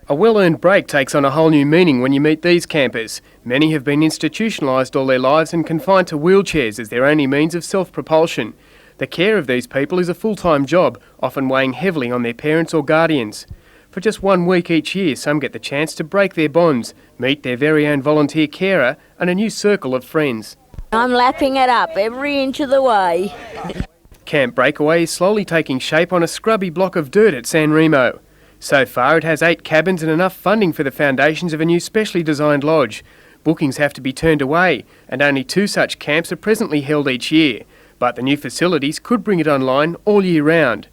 A well-earned break takes on a whole new meaning when you meet these campers. Many have been institutionalised all their lives and confined to wheelchairs as their only means of self-propulsion. The care of these people is a full-time job, often weighing heavily on their parents or guardians. For just 1 week each year, some get the chance to break their bonds, meet their very own volunteer carer and a new circle of friends. I'm lapping it up every inch of the way. Camp Breakaway is slowly taking shape on a scrubby block of dirt at San Remo. So far, it has 8 cabins and enough funding for the foundations of a new specially designed lodge. Bookings have to be turned away, and only 2 such camps are presently held each year. But the new facilities could bring it online all year round.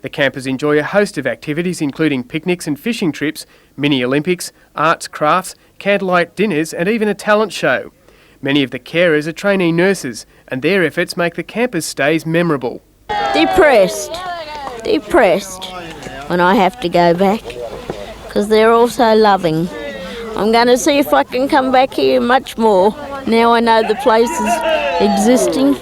The campers enjoy a host of activities including picnics and fishing trips, mini-Olympics, arts, crafts, candlelight dinners and even a talent show. Many of the carers are trainee nurses, and their efforts make the campers' stays memorable. Depressed when I have to go back, because they're all so loving. I'm going to see if I can come back here much more. Now I know the place is existing.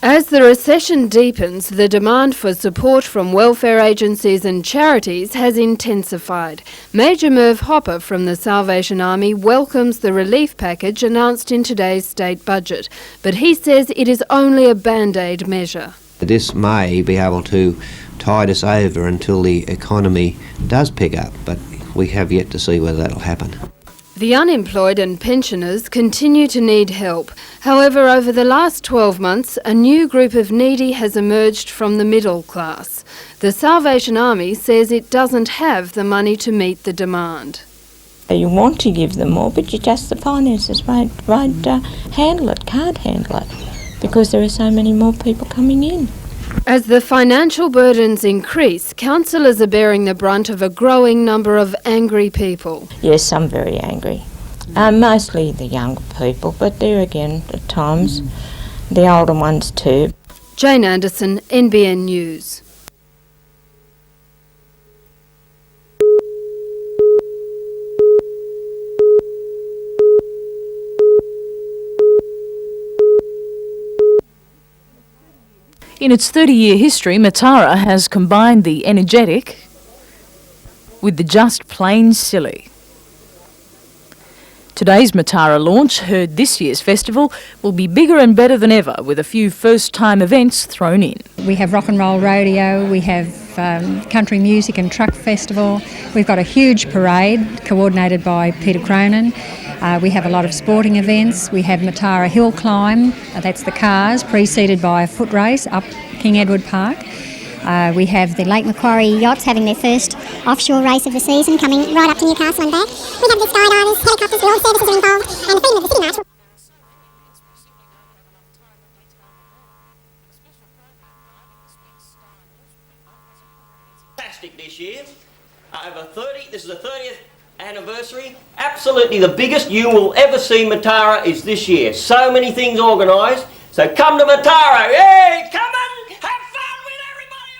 As the recession deepens, the demand for support from welfare agencies and charities has intensified. Major Merv Hopper from the Salvation Army welcomes the relief package announced in today's state budget, but he says it is only a band-aid measure. This may be able to tide us over until the economy does pick up, but we have yet to see whether that'll happen. The unemployed and pensioners continue to need help. However, over the last 12 months, a new group of needy has emerged from the middle class. The Salvation Army says it doesn't have the money to meet the demand. You want to give them more, but the finances won't handle it, can't handle it, because there are so many more people coming in. As the financial burdens increase, councillors are bearing the brunt of a growing number of angry people. Yes, some very angry. Mostly the younger people, but there again, at times, the older ones too. Jane Anderson, NBN News. In its 30-year history, Matara has combined the energetic with the just plain silly. Today's Matara launch heard this year's festival will be bigger and better than ever, with a few first-time events thrown in. We have rock and roll rodeo, we have country music and truck festival. We've got a huge parade coordinated by Peter Cronin. We have a lot of sporting events. We have Matara Hill Climb, that's the cars, preceded by a foot race up King Edward Park. We have the Lake Macquarie yachts having their first offshore race of the season, coming right up to Newcastle and back. We have the skydivers, helicopters, all services are involved, and the theme of the city march. Fantastic this year. This is the 30th anniversary. Absolutely the biggest you will ever see Matara is this year. So many things organised. So come to Matara. Hey, come on, have fun with everybody.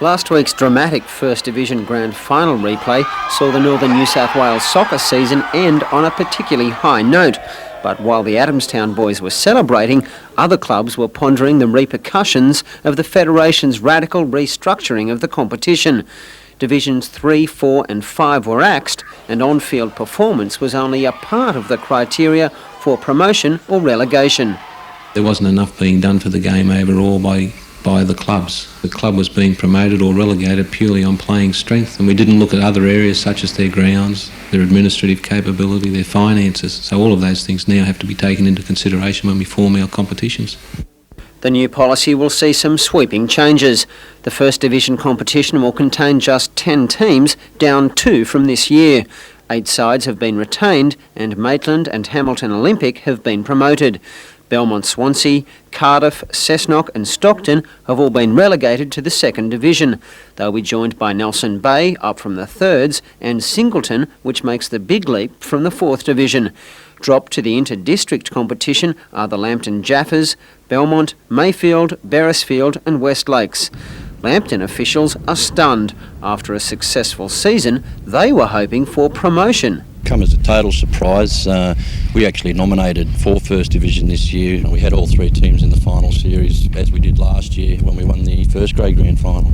Last week's dramatic First Division Grand Final replay saw the Northern New South Wales soccer season end on a particularly high note. But while the Adamstown boys were celebrating, other clubs were pondering the repercussions of the Federation's radical restructuring of the competition. Divisions 3, 4 and 5 were axed, and on-field performance was only a part of the criteria for promotion or relegation. There wasn't enough being done for the game overall by the clubs. The club was being promoted or relegated purely on playing strength, and we didn't look at other areas such as their grounds, their administrative capability, their finances. So all of those things now have to be taken into consideration when we form our competitions. The new policy will see some sweeping changes. The First Division competition will contain just 10 teams, down 2 from this year. 8 sides have been retained, and Maitland and Hamilton Olympic have been promoted. Belmont Swansea, Cardiff, Cessnock and Stockton have all been relegated to the second division. They'll be joined by Nelson Bay, up from the thirds, and Singleton, which makes the big leap from the fourth division. Dropped to the inter-district competition are the Lambton Jaffers, Belmont, Mayfield, Beresfield and West Lakes. Lambton officials are stunned. After a successful season, they were hoping for promotion. Come as a total surprise. We actually nominated for First Division this year. We had all three teams in the final series, as we did last year when we won the first grade grand final.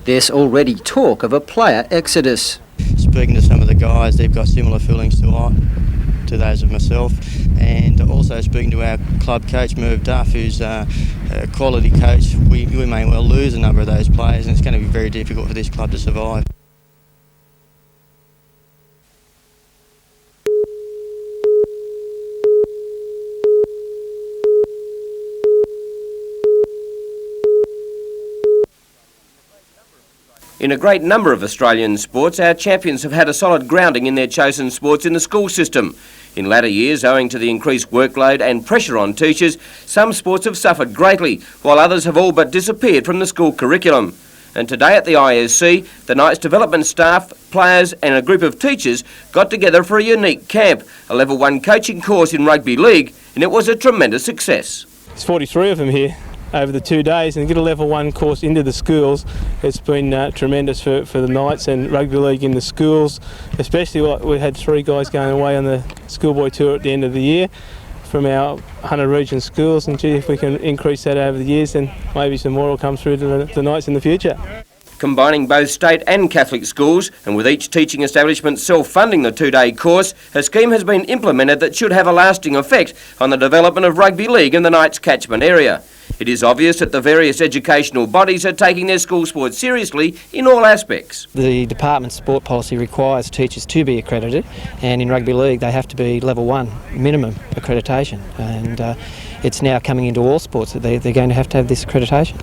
There's already talk of a player exodus. Speaking to some of the guys, they've got similar feelings to those of myself, and also speaking to our club coach Merv Duff, who's a quality coach. We may well lose a number of those players, and it's going to be very difficult for this club to survive. In a great number of Australian sports, our champions have had a solid grounding in their chosen sports in the school system. In latter years, owing to the increased workload and pressure on teachers, some sports have suffered greatly, while others have all but disappeared from the school curriculum. And today at the ISC, the Knights development staff, players and a group of teachers got together for a unique camp, a Level 1 coaching course in rugby league, and it was a tremendous success. There's 43 of them here over the 2 days, and to get a Level 1 course into the schools, it's been tremendous for the Knights and rugby league in the schools, especially we had 3 guys going away on the schoolboy tour at the end of the year from our 100 region schools, and gee, if we can increase that over the years, then maybe some more will come through to the Knights in the future. Combining both state and Catholic schools, and with each teaching establishment self-funding the 2-day course, a scheme has been implemented that should have a lasting effect on the development of rugby league in the Knights catchment area. It is obvious that the various educational bodies are taking their school sport seriously in all aspects. The department's sport policy requires teachers to be accredited, and in rugby league they have to be Level 1 minimum accreditation, and it's now coming into all sports that they're going to have this accreditation.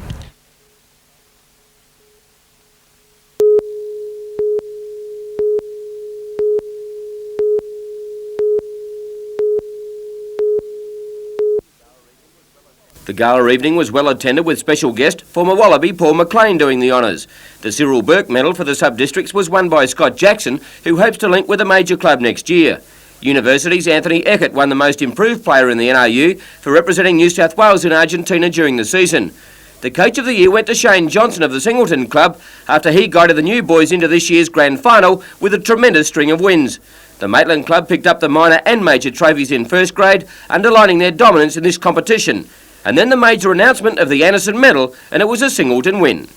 The gala evening was well attended with special guest, former Wallaby Paul McLean doing the honours. The Cyril Burke Medal for the sub-districts was won by Scott Jackson, who hopes to link with a major club next year. University's Anthony Eckert won the most improved player in the NRU for representing New South Wales in Argentina during the season. The coach of the year went to Shane Johnson of the Singleton Club after he guided the new boys into this year's grand final with a tremendous string of wins. The Maitland Club picked up the minor and major trophies in first grade, underlining their dominance in this competition. And then the major announcement of the Anderson Medal, and it was a Singleton win.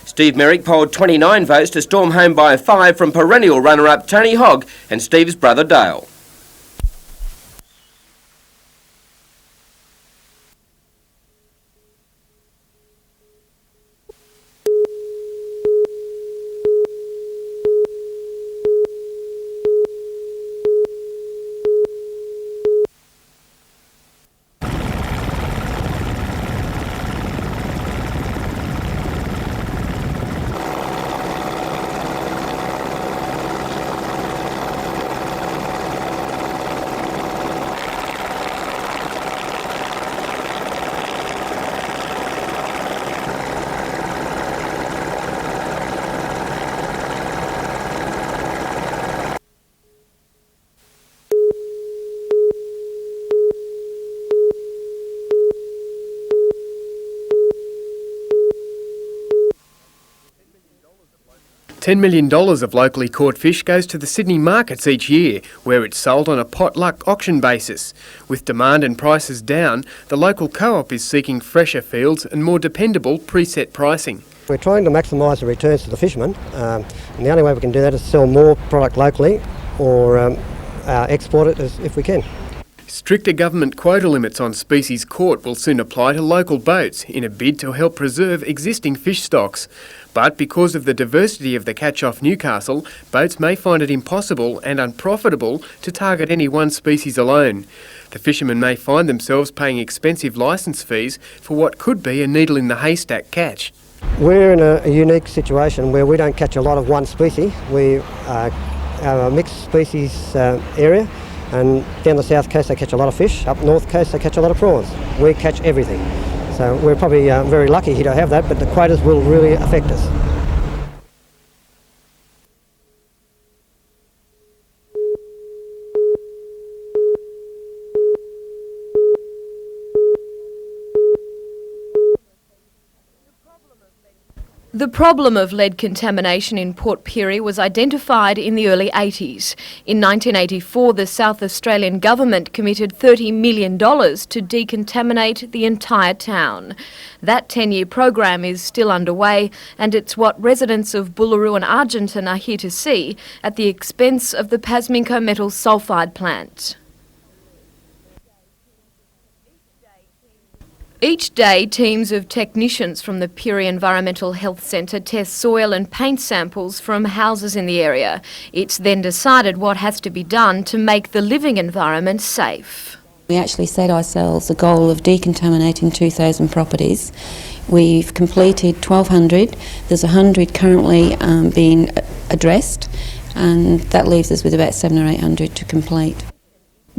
Steve Merrick polled 29 votes to storm home by 5 from perennial runner-up Tony Hogg and Steve's brother Dale. $10 million of locally caught fish goes to the Sydney markets each year, where it's sold on a potluck auction basis. With demand and prices down, the local co-op is seeking fresher fields and more dependable preset pricing. We're trying to maximise the returns to the fishermen, and the only way we can do that is sell more product locally or export it if we can. Stricter government quota limits on species caught will soon apply to local boats in a bid to help preserve existing fish stocks. But because of the diversity of the catch off Newcastle, boats may find it impossible and unprofitable to target any one species alone. The fishermen may find themselves paying expensive licence fees for what could be a needle in the haystack catch. We're in a unique situation where we don't catch a lot of one species. our mixed species area, and down the south coast they catch a lot of fish, up north coast they catch a lot of prawns. We catch everything. So we're probably very lucky here to have that, but the quotas will really affect us. The problem of lead contamination in Port Pirie was identified in the early 80s. In 1984, the South Australian government committed $30 million to decontaminate the entire town. That 10-year program is still underway, and it's what residents of Bullaroo and Argenton are here to see at the expense of the Pasminco metal sulphide plant. Each day, teams of technicians from the Pirie Environmental Health Centre test soil and paint samples from houses in the area. It's then decided what has to be done to make the living environment safe. We actually set ourselves a goal of decontaminating 2,000 properties. We've completed 1,200. There's 100 currently being addressed, and that leaves us with about 700 or 800 to complete.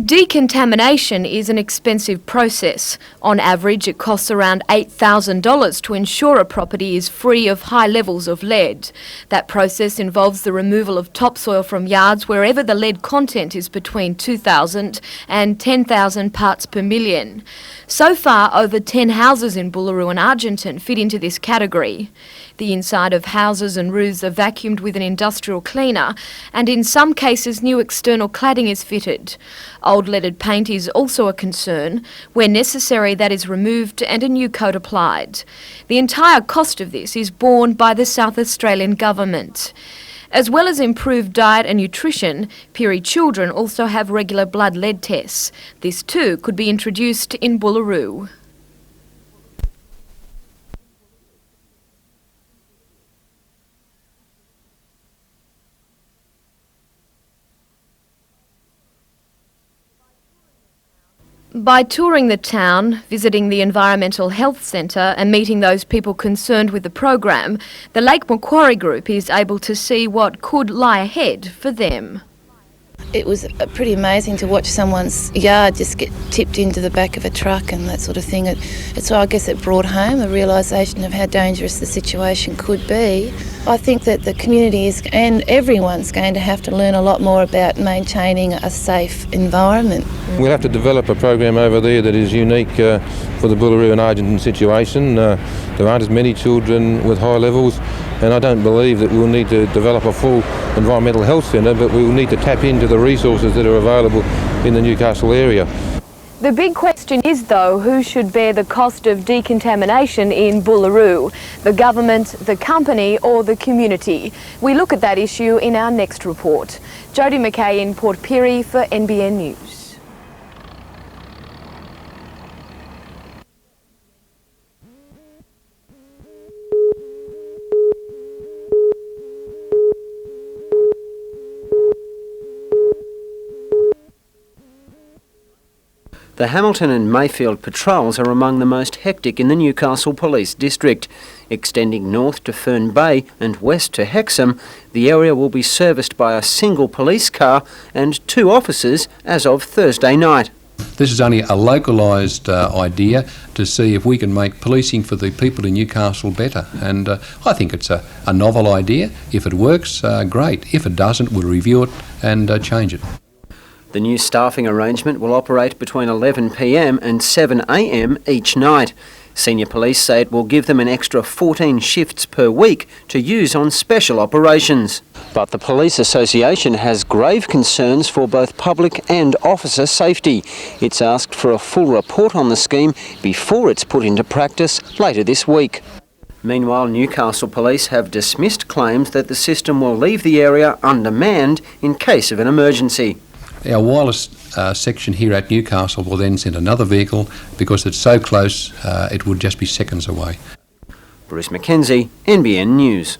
Decontamination is an expensive process. On average, it costs around $8,000 to ensure a property is free of high levels of lead. That process involves the removal of topsoil from yards wherever the lead content is between 2,000 and 10,000 parts per million. So far, over 10 houses in Bullaroo and Argenton fit into this category. The inside of houses and roofs are vacuumed with an industrial cleaner, and in some cases new external cladding is fitted. Old leaded paint is also a concern. Where necessary, that is removed and a new coat applied. The entire cost of this is borne by the South Australian government. As well as improved diet and nutrition, Pirie children also have regular blood lead tests. This too could be introduced in Bullaroo. By touring the town, visiting the Environmental Health Centre and meeting those people concerned with the program, the Lake Macquarie Group is able to see what could lie ahead for them. It was pretty amazing to watch someone's yard just get tipped into the back of a truck and that sort of thing. So I guess it brought home a realisation of how dangerous the situation could be. I think that the community is, and everyone's going to have to learn a lot more about maintaining a safe environment. We'll have to develop a program over there that is unique for the Bullaroo and Argenton situation. There aren't as many children with high levels, and I don't believe that we'll need to develop a full environmental health centre, but we will need to tap into the resources that are available in the Newcastle area. The big question is, though, who should bear the cost of decontamination in Bullaroo? The government, the company or the community? We look at that issue in our next report. Jodie McKay in Port Pirie for NBN News. The Hamilton and Mayfield patrols are among the most hectic in the Newcastle Police District. Extending north to Fern Bay and west to Hexham, the area will be serviced by a single police car and 2 officers as of Thursday night. This is only a localised idea to see if we can make policing for the people in Newcastle better, and I think it's a novel idea. If it works, great. If it doesn't, we'll review it and change it. The new staffing arrangement will operate between 11 p.m. and 7 a.m. each night. Senior police say it will give them an extra 14 shifts per week to use on special operations. But the Police Association has grave concerns for both public and officer safety. It's asked for a full report on the scheme before it's put into practice later this week. Meanwhile, Newcastle Police have dismissed claims that the system will leave the area undermanned in case of an emergency. Our wireless section here at Newcastle will then send another vehicle because it's so close, it would just be seconds away. Bruce Mackenzie, NBN News.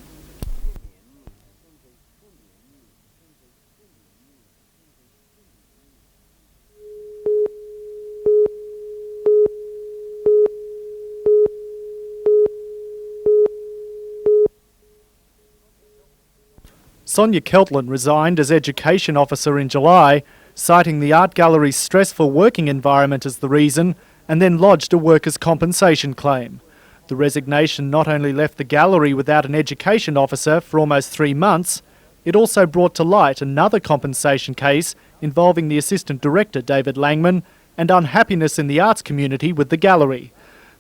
Sonia Keltland resigned as Education Officer in July, citing the art gallery's stressful working environment as the reason, and then lodged a workers' compensation claim. The resignation not only left the gallery without an education officer for almost 3 months, it also brought to light another compensation case involving the Assistant Director, David Langman, and unhappiness in the arts community with the gallery.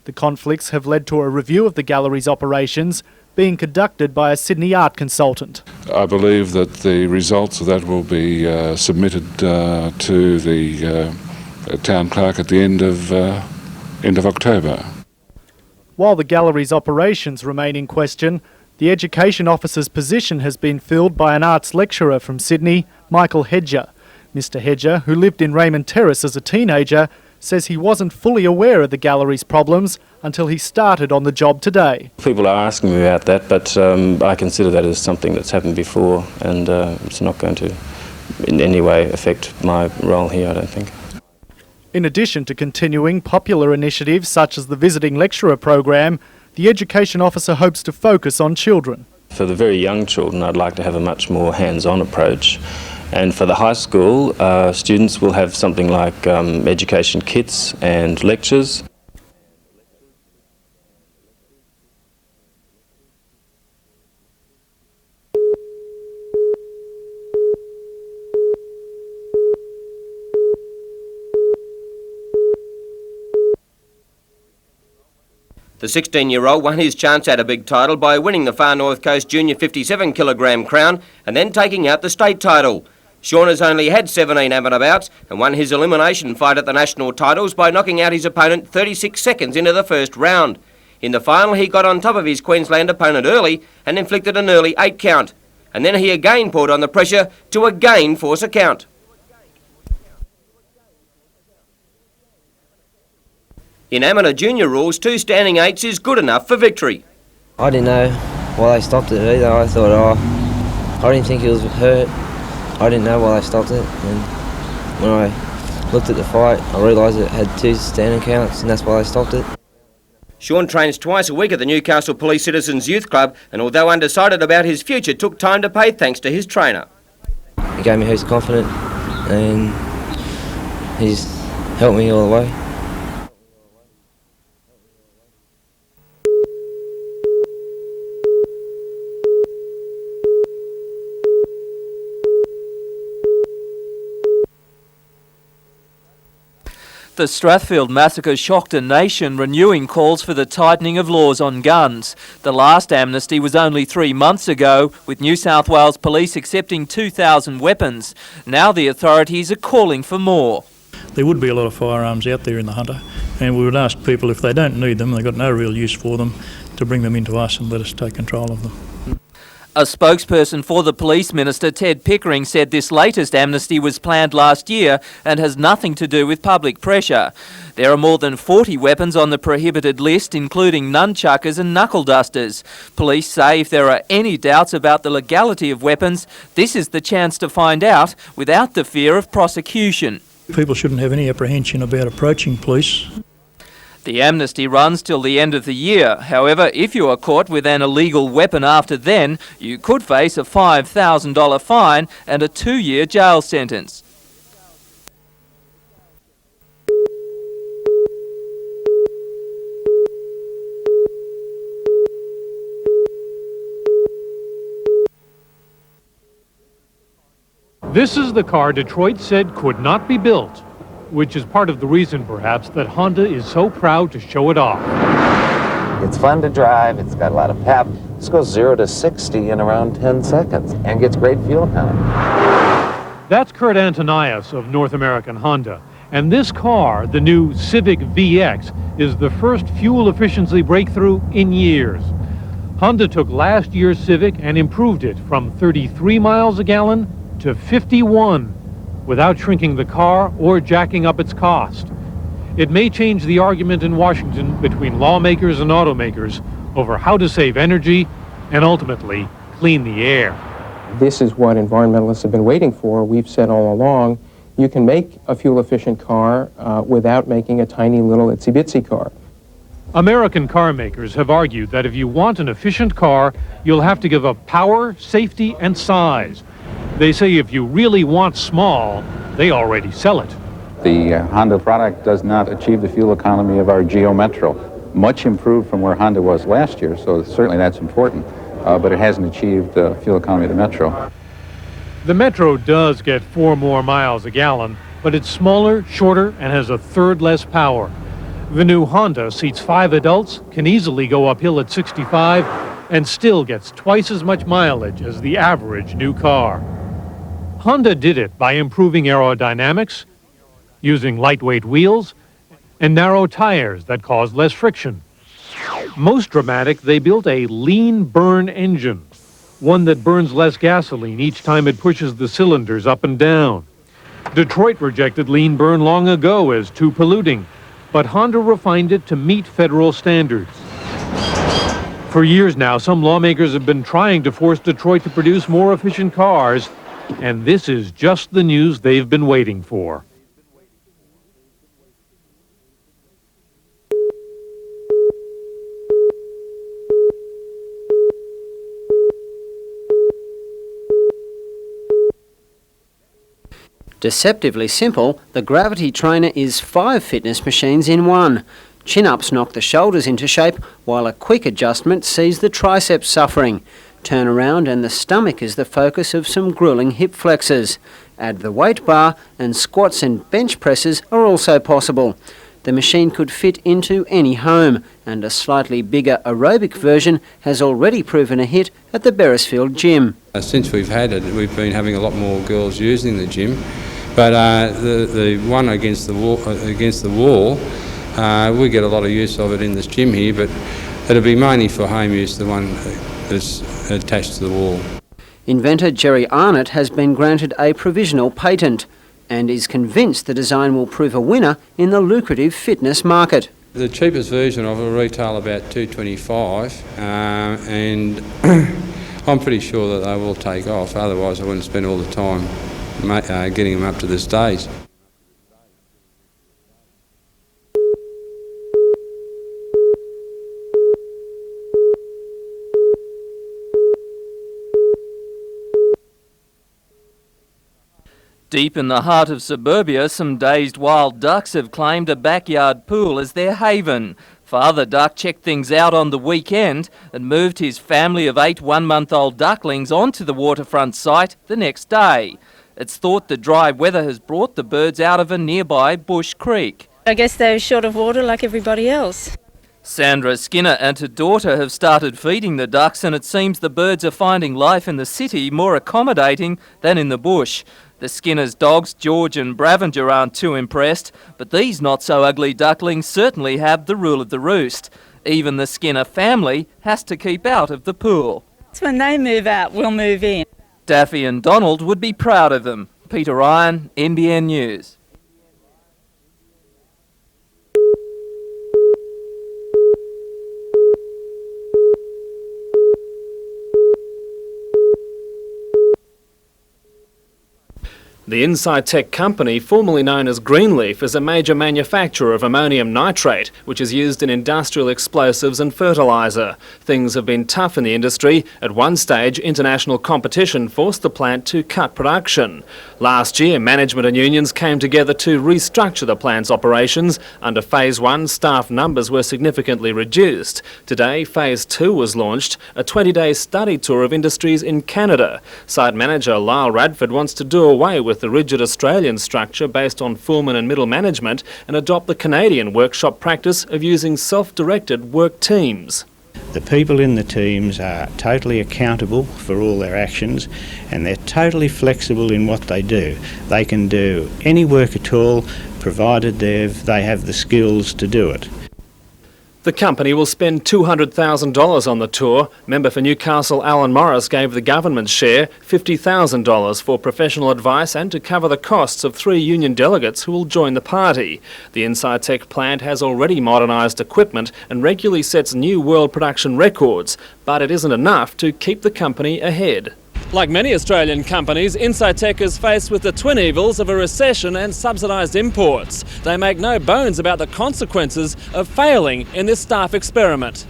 The conflicts have led to a review of the gallery's operations being conducted by a Sydney art consultant. I believe that the results of that will be submitted to the Town Clerk at the end of October. While the gallery's operations remain in question, the Education Officer's position has been filled by an arts lecturer from Sydney, Michael Hedger. Mr Hedger, who lived in Raymond Terrace as a teenager, says he wasn't fully aware of the gallery's problems until he started on the job today. People are asking me about that, but I consider that as something that's happened before, and it's not going to in any way affect my role here, I don't think. In addition to continuing popular initiatives such as the Visiting Lecturer program, the Education Officer hopes to focus on children. For the very young children, I'd like to have a much more hands-on approach. And for the high school, students will have something like education kits and lectures. The 16-year-old won his chance at a big title by winning the Far North Coast Junior 57-kilogram crown and then taking out the state title. Sean has only had 17 amateur bouts and won his elimination fight at the national titles by knocking out his opponent 36 seconds into the first round. In the final, he got on top of his Queensland opponent early and inflicted an early 8 count. And then he again poured on the pressure to again force a count. In amateur junior rules, 2 standing 8s is good enough for victory. I didn't know why they stopped it either. I thought, I didn't think he was hurt. I didn't know why they stopped it. And when I looked at the fight, I realised it had 2 standing counts, and that's why they stopped it. Sean trains twice a week at the Newcastle Police Citizens Youth Club, and although undecided about his future, took time to pay thanks to his trainer. He gave me heaps of confidence, and he's helped me all the way. The Strathfield massacre shocked a nation, renewing calls for the tightening of laws on guns. The last amnesty was only 3 months ago, with New South Wales Police accepting 2,000 weapons. Now the authorities are calling for more. There would be a lot of firearms out there in the Hunter, and we would ask people if they don't need them, they've got no real use for them, to bring them into us and let us take control of them. A spokesperson for the Police Minister, Ted Pickering, said this latest amnesty was planned last year and has nothing to do with public pressure. There are more than 40 weapons on the prohibited list, including nunchuckers and knuckle dusters. Police say if there are any doubts about the legality of weapons, this is the chance to find out without the fear of prosecution. People shouldn't have any apprehension about approaching police. The amnesty runs till the end of the year. However, if you are caught with an illegal weapon after then, you could face a $5,000 fine and a 2-year jail sentence. This is the car Detroit said could not be built, which is part of the reason, perhaps, that Honda is so proud to show it off. It's fun to drive, it's got a lot of pep. This goes 0 to 60 in around 10 seconds and gets great fuel economy. That's Kurt Antonias of North American Honda. And this car, the new Civic VX, is the first fuel efficiency breakthrough in years. Honda took last year's Civic and improved it from 33 miles a gallon to 51. Without shrinking the car or jacking up its cost. It may change the argument in Washington between lawmakers and automakers over how to save energy and ultimately clean the air. This is what environmentalists have been waiting for. We've said all along, you can make a fuel-efficient car without making a tiny little itsy-bitsy car. American car makers have argued that if you want an efficient car, you'll have to give up power, safety, and size. They say if you really want small, they already sell it. The Honda product does not achieve the fuel economy of our Geo Metro. Much improved from where Honda was last year, so certainly that's important, but it hasn't achieved the fuel economy of the Metro. The Metro does get 4 more miles a gallon, but it's smaller, shorter, and has a third less power. The new Honda seats 5 adults, can easily go uphill at 65, and still gets twice as much mileage as the average new car. Honda did it by improving aerodynamics, using lightweight wheels, and narrow tires that cause less friction. Most dramatic, they built a lean burn engine, one that burns less gasoline each time it pushes the cylinders up and down. Detroit rejected lean burn long ago as too polluting, but Honda refined it to meet federal standards. For years now, some lawmakers have been trying to force Detroit to produce more efficient cars, and this is just the news they've been waiting for. Deceptively simple, the Gravity Trainer is 5 fitness machines in one. Chin-ups knock the shoulders into shape, while a quick adjustment sees the triceps suffering. Turn around and the stomach is the focus of some grueling hip flexors. Add the weight bar, and squats and bench presses are also possible. The machine could fit into any home, and a slightly bigger aerobic version has already proven a hit at the Beresfield gym. Since we've had it, we've been having a lot more girls using the gym, but the one against the wall, we get a lot of use of it in this gym here, but it'll be mainly for home use, the one that's attached to the wall. Inventor Jerry Arnott has been granted a provisional patent and is convinced the design will prove a winner in the lucrative fitness market. The cheapest version of it will retail about $225, and I'm pretty sure that they will take off, otherwise I wouldn't spend all the time getting them up to this stage. Deep in the heart of suburbia, some dazed wild ducks have claimed a backyard pool as their haven. Father Duck checked things out on the weekend and moved his family of 8 one-month-old ducklings onto the waterfront site the next day. It's thought the dry weather has brought the birds out of a nearby bush creek. I guess they're short of water like everybody else. Sandra Skinner and her daughter have started feeding the ducks, and it seems the birds are finding life in the city more accommodating than in the bush. The Skinner's dogs, George and Bravenger, aren't too impressed, but these not-so-ugly ducklings certainly have the rule of the roost. Even the Skinner family has to keep out of the pool. It's when they move out, we'll move in. Daffy and Donald would be proud of them. Peter Ryan, NBN News. The Insitec company, formerly known as Greenleaf, is a major manufacturer of ammonium nitrate, which is used in industrial explosives and fertiliser. Things have been tough in the industry. At one stage, international competition forced the plant to cut production. Last year, management and unions came together to restructure the plant's operations. Under Phase 1, staff numbers were significantly reduced. Today, Phase 2 was launched, a 20-day study tour of industries in Canada. Site manager Lyle Radford wants to do away with the rigid Australian structure based on foreman and middle management and adopt the Canadian workshop practice of using self-directed work teams. The people in the teams are totally accountable for all their actions, and they're totally flexible in what they do. They can do any work at all, provided they have the skills to do it. The company will spend $200,000 on the tour. Member for Newcastle Alan Morris gave the government's share $50,000 for professional advice and to cover the costs of 3 union delegates who will join the party. The Insitec plant has already modernised equipment and regularly sets new world production records, but it isn't enough to keep the company ahead. Like many Australian companies, Incitec is faced with the twin evils of a recession and subsidised imports. They make no bones about the consequences of failing in this staff experiment.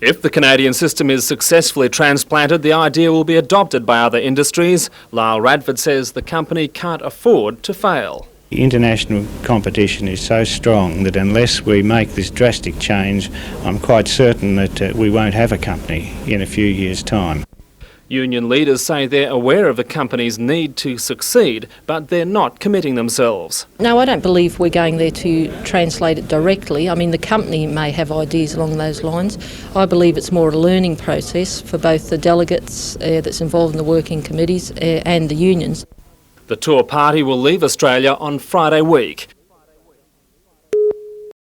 If the Canadian system is successfully transplanted, the idea will be adopted by other industries. Lyle Radford says the company can't afford to fail. International competition is so strong that unless we make this drastic change, I'm quite certain that we won't have a company in a few years' time. Union leaders say they're aware of the company's need to succeed, but they're not committing themselves. No, I don't believe we're going there to translate it directly. I mean, the company may have ideas along those lines. I believe it's more a learning process for both the delegates that's involved in the working committees and the unions. The Tour party will leave Australia on Friday week.